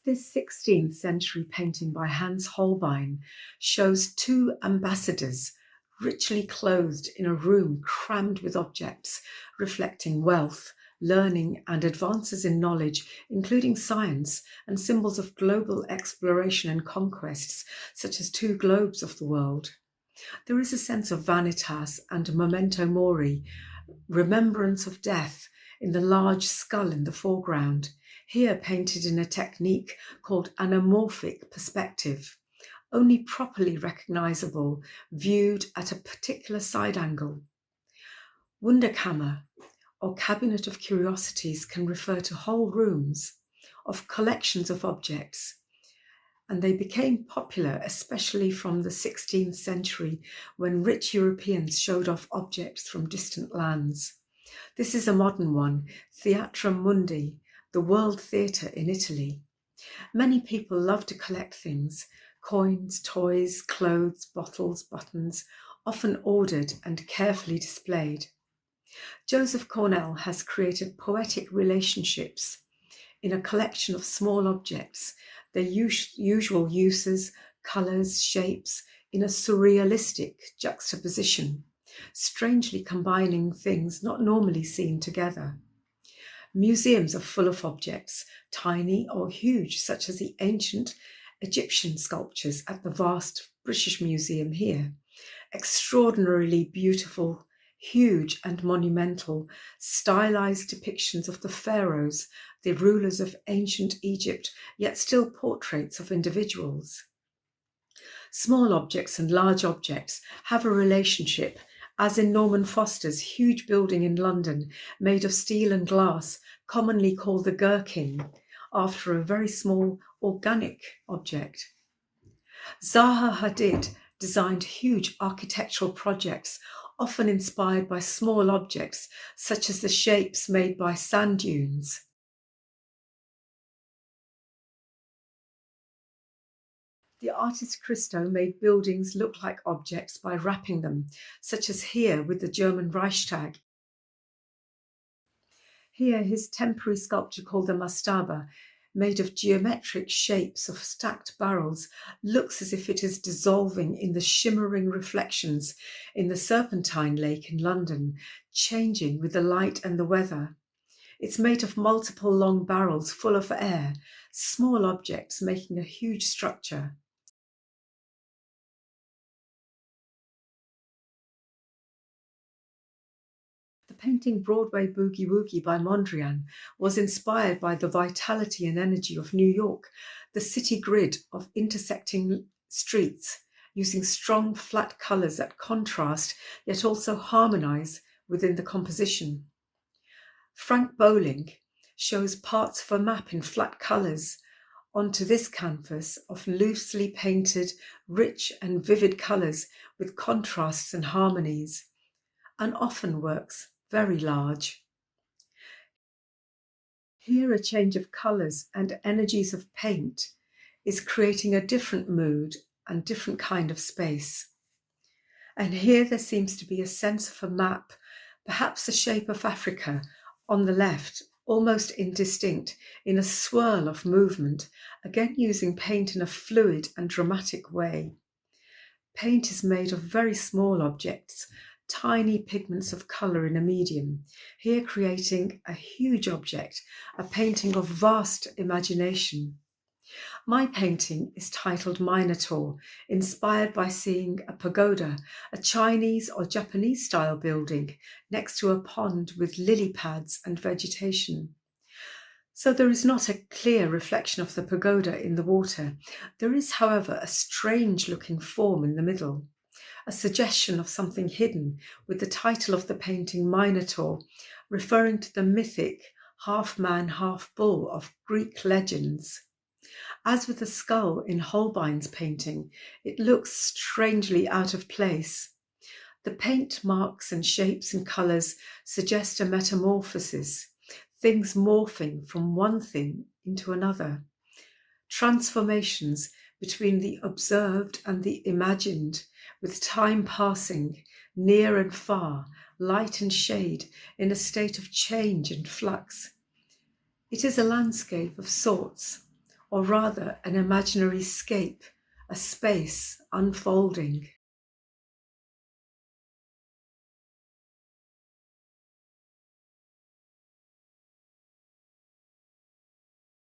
This 16th century painting by Hans Holbein shows two ambassadors richly clothed in a room crammed with objects reflecting wealth, learning, and advances in knowledge, including science and symbols of global exploration and conquests, such as two globes of the world. There is a sense of vanitas and memento mori, remembrance of death, in the large skull in the foreground, here painted in a technique called anamorphic perspective, only properly recognizable viewed at a particular side angle. Wunderkammer, or cabinet of curiosities, can refer to whole rooms of collections of objects, and they became popular especially from the 16th century when rich Europeans showed off objects from distant lands. This is a modern one, Theatrum Mundi, the World Theatre in Italy. Many people love to collect things, coins, toys, clothes, bottles, buttons, often ordered and carefully displayed. Joseph Cornell has created poetic relationships in a collection of small objects, their usual uses, colours, shapes, in a surrealistic juxtaposition, strangely combining things not normally seen together. Museums are full of objects, tiny or huge, such as the ancient Egyptian sculptures at the vast British Museum here, extraordinarily beautiful, huge and monumental, stylized depictions of the pharaohs, the rulers of ancient Egypt, yet still portraits of individuals. Small objects and large objects have a relationship, as in Norman Foster's huge building in London, made of steel and glass, commonly called the Gherkin, after a very small organic object. Zaha Hadid designed huge architectural projects, often inspired by small objects, such as the shapes made by sand dunes. The artist Christo made buildings look like objects by wrapping them, such as here with the German Reichstag. Here his temporary sculpture called the Mastaba, made of geometric shapes of stacked barrels, looks as if it is dissolving in the shimmering reflections in the Serpentine Lake in London, changing with the light and the weather. It's made of multiple long barrels full of air, small objects making a huge structure. The painting Broadway Boogie Woogie by Mondrian was inspired by the vitality and energy of New York, the city grid of intersecting streets, using strong flat colours that contrast yet also harmonise within the composition. Frank Bowling shows parts of a map in flat colours onto this canvas of loosely painted, rich and vivid colours with contrasts and harmonies, and often works very large. Here a change of colours and energies of paint is creating a different mood and different kind of space. And here there seems to be a sense of a map, perhaps the shape of Africa, on the left, almost indistinct, in a swirl of movement, again using paint in a fluid and dramatic way. Paint is made of very small objects, tiny pigments of colour in a medium, here creating a huge object, a painting of vast imagination. My painting is titled Minotaur, inspired by seeing a pagoda, a Chinese or Japanese style building, next to a pond with lily pads and vegetation. So there is not a clear reflection of the pagoda in the water. There is, however, a strange looking form in the middle, a suggestion of something hidden, with the title of the painting Minotaur, referring to the mythic half-man, half-bull of Greek legends. As with the skull in Holbein's painting, it looks strangely out of place. The paint marks and shapes and colours suggest a metamorphosis, things morphing from one thing into another, transformations between the observed and the imagined, with time passing, near and far, light and shade, in a state of change and flux. It is a landscape of sorts, or rather an imaginary scape, a space unfolding.